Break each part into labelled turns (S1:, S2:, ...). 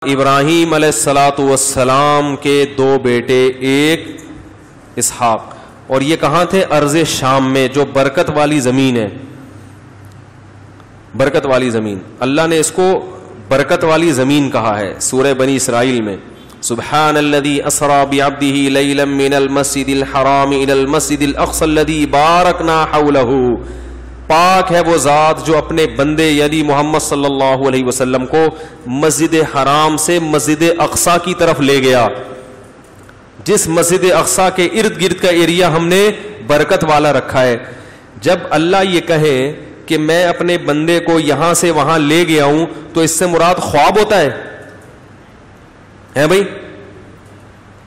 S1: ابراہیم علیہ الصلاۃ والسلام کے دو بیٹے، ایک اسحاق، اور یہ کہاں تھے؟ ارض شام میں، جو برکت والی زمین ہے، برکت والی زمین۔ اللہ نے اس کو برکت والی زمین کہا ہے سورہ بنی اسرائیل میں، سبحان الذی اسری بعبدہ لیلا من المسجد الحرام الی المسجد الاقصی الذی بارکنا حولہ، پاک ہے وہ ذات جو اپنے بندے یعنی محمد صلی اللہ علیہ وسلم کو مسجد حرام سے مسجد اقصی کی طرف لے گیا، جس مسجد اقصی کے ارد گرد کا ایریا ہم نے برکت والا رکھا ہے۔ جب اللہ یہ کہے کہ میں اپنے بندے کو یہاں سے وہاں لے گیا ہوں، تو اس سے مراد خواب ہوتا ہے بھائی؟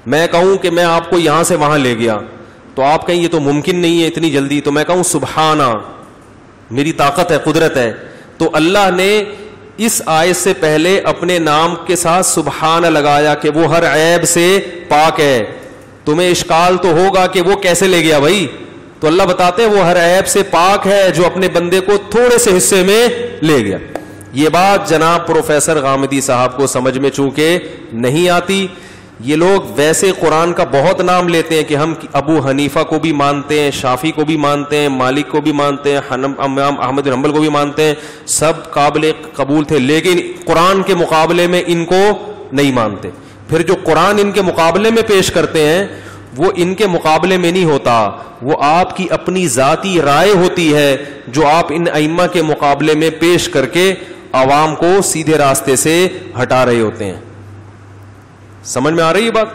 S1: میں کہوں کہ میں آپ کو یہاں سے وہاں لے گیا، تو آپ کہیں یہ تو ممکن نہیں ہے اتنی جلدی، تو میں کہوں سبحانہ، میری طاقت ہے، قدرت ہے۔ تو اللہ نے اس آیت سے پہلے اپنے نام کے ساتھ سبحانہ لگایا کہ وہ ہر عیب سے پاک ہے۔ تمہیں اشکال تو ہوگا کہ وہ کیسے لے گیا بھائی، تو اللہ بتاتے ہیں وہ ہر عیب سے پاک ہے جو اپنے بندے کو تھوڑے سے حصے میں لے گیا۔ یہ بات جناب پروفیسر غامدی صاحب کو سمجھ میں چونکہ نہیں آتی، یہ لوگ ویسے قرآن کا بہت نام لیتے ہیں کہ ہم ابو حنیفہ کو بھی مانتے ہیں، شافعی کو بھی مانتے ہیں، مالک کو بھی مانتے ہیں، امام احمد بن حنبل کو بھی مانتے ہیں، سب قابل قبول تھے، لیکن قرآن کے مقابلے میں ان کو نہیں مانتے۔ پھر جو قرآن ان کے مقابلے میں پیش کرتے ہیں وہ ان کے مقابلے میں نہیں ہوتا، وہ آپ کی اپنی ذاتی رائے ہوتی ہے جو آپ ان ائمہ کے مقابلے میں پیش کر کے عوام کو سیدھے راستے سے ہٹا رہے ہوتے ہیں۔ سمجھ میں آ رہی ہے بات؟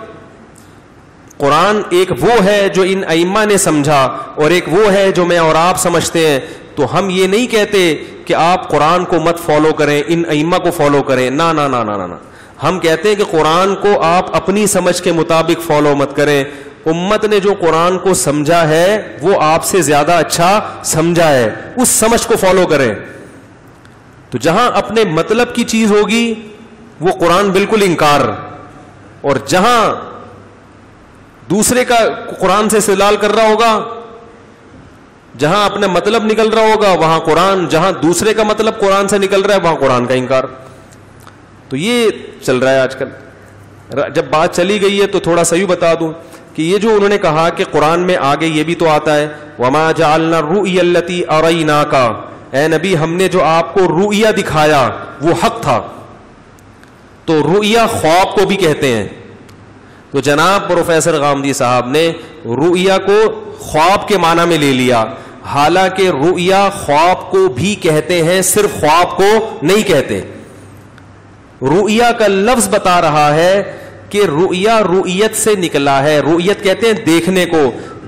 S1: قرآن ایک وہ ہے جو ان ائمہ نے سمجھا، اور ایک وہ ہے جو میں اور آپ سمجھتے ہیں۔ تو ہم یہ نہیں کہتے کہ آپ قرآن کو مت فالو کریں، ان ائمہ کو فالو کریں، نا نا نا نا نا نا۔ ہم کہتے ہیں کہ قرآن کو آپ اپنی سمجھ کے مطابق فالو مت کریں، امت نے جو قرآن کو سمجھا ہے وہ آپ سے زیادہ اچھا سمجھا ہے، اس سمجھ کو فالو کریں۔ تو جہاں اپنے مطلب کی چیز ہوگی وہ قرآن بالکل انکار، اور جہاں دوسرے کا قرآن سے استدلال کر رہا ہوگا، جہاں اپنا مطلب نکل رہا ہوگا وہاں قرآن، جہاں دوسرے کا مطلب قرآن سے نکل رہا ہے وہاں قرآن کا انکار۔ تو یہ چل رہا ہے آج کل۔ جب بات چلی گئی ہے تو تھوڑا سا یوں بتا دوں کہ یہ جو انہوں نے کہا کہ قرآن میں آگے یہ بھی تو آتا ہے وَمَا جَعَلْنَا الرُّؤْيَا الَّتِي أَرَيْنَاكَ، اے نبی ہم نے جو آپ کو رؤیا دکھایا وہ حق تھا۔ تو رؤیا خواب کو بھی کہتے ہیں، تو جناب پروفیسر غامدی صاحب نے رؤیا کو خواب کے معنی میں لے لیا، حالانکہ رؤیا خواب کو بھی کہتے ہیں، صرف خواب کو نہیں کہتے۔ رؤیا کا لفظ بتا رہا ہے کہ رؤیا رؤیت سے نکلا ہے، رؤیت کہتے ہیں دیکھنے کو،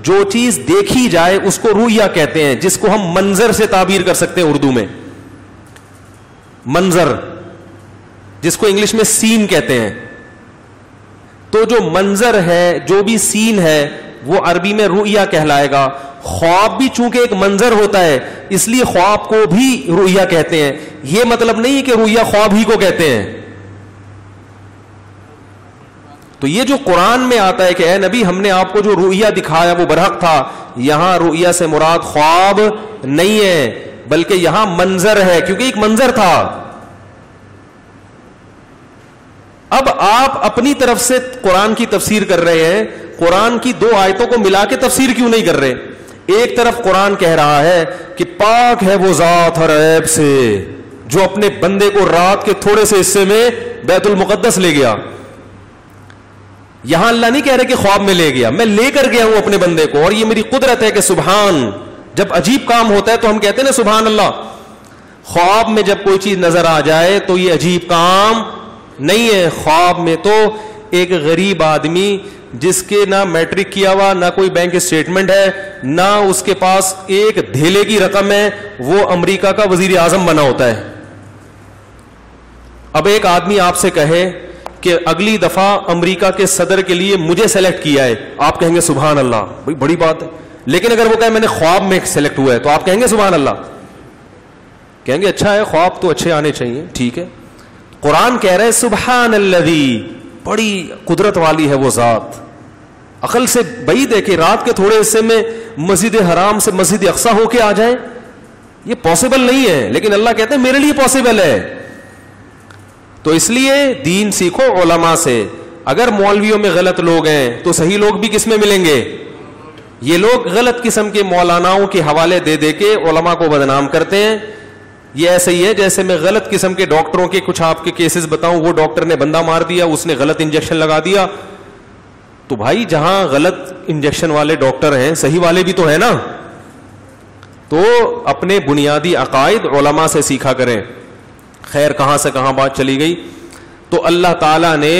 S1: جو چیز دیکھی جائے اس کو رؤیا کہتے ہیں، جس کو ہم منظر سے تعبیر کر سکتے ہیں اردو میں، منظر، جس کو انگلش میں سین کہتے ہیں۔ تو جو منظر ہے، جو بھی سین ہے، وہ عربی میں رؤیا کہلائے گا۔ خواب بھی چونکہ ایک منظر ہوتا ہے اس لیے خواب کو بھی رؤیا کہتے ہیں، یہ مطلب نہیں کہ رؤیا خواب ہی کو کہتے ہیں۔ تو یہ جو قرآن میں آتا ہے کہ اے نبی ہم نے آپ کو جو رؤیا دکھایا وہ برحق تھا، یہاں رؤیا سے مراد خواب نہیں ہے بلکہ یہاں منظر ہے، کیونکہ ایک منظر تھا۔ اب آپ اپنی طرف سے قرآن کی تفسیر کر رہے ہیں، قرآن کی دو آیتوں کو ملا کے تفسیر کیوں نہیں کر رہے؟ ایک طرف قرآن کہہ رہا ہے کہ پاک ہے وہ ذات ہر عیب سے جو اپنے بندے کو رات کے تھوڑے سے حصے میں بیت المقدس لے گیا۔ یہاں اللہ نہیں کہہ رہے کہ خواب میں لے گیا، میں لے کر گیا ہوں اپنے بندے کو، اور یہ میری قدرت ہے کہ سبحان، جب عجیب کام ہوتا ہے تو ہم کہتے ہیں نا سبحان اللہ۔ خواب میں جب کوئی چیز نظر آ جائے تو یہ عجیب کام نہیں ہے۔ خواب میں تو ایک غریب آدمی جس کے نہ میٹرک کیا ہوا، نہ کوئی بینک اسٹیٹمنٹ ہے، نہ اس کے پاس ایک دھیلے کی رقم ہے، وہ امریکہ کا وزیر اعظم بنا ہوتا ہے۔ اب ایک آدمی آپ سے کہے کہ اگلی دفعہ امریکہ کے صدر کے لیے مجھے سلیکٹ کیا ہے، آپ کہیں گے سبحان اللہ، بھئی بڑی بات ہے۔ لیکن اگر وہ کہے میں نے خواب میں سلیکٹ ہوا ہے تو آپ کہیں گے سبحان اللہ، کہیں گے اچھا ہے، خواب تو اچھے آنے چاہیے، ٹھیک ہے۔ قرآن کہہ رہے سبحان الذی، بڑی قدرت والی ہے وہ ذات، عقل سے بعید ہے کہ رات کے تھوڑے حصے میں مسجد حرام سے مسجد اقصی ہو کے آ جائیں، یہ پاسبل نہیں ہے، لیکن اللہ کہتے ہیں میرے لیے پاسبل ہے۔ تو اس لیے دین سیکھو علماء سے. اگر مولویوں میں غلط لوگ ہیں تو صحیح لوگ بھی کس میں ملیں گے؟ یہ لوگ غلط قسم کے مولاناؤں کے حوالے دے دے کے علماء کو بدنام کرتے ہیں. یہ ایسے ہی ہے جیسے میں غلط قسم کے ڈاکٹروں کے کچھ آپ کے کیسز بتاؤں. وہ ڈاکٹر نے بندہ مار دیا, اس نے غلط انجیکشن لگا دیا. تو بھائی جہاں غلط انجیکشن والے ڈاکٹر ہیں, صحیح والے بھی تو ہیں نا. تو اپنے بنیادی عقائد علماء سے سیکھا کریں. خیر کہاں سے کہاں بات چلی گئی. تو اللہ تعالیٰ نے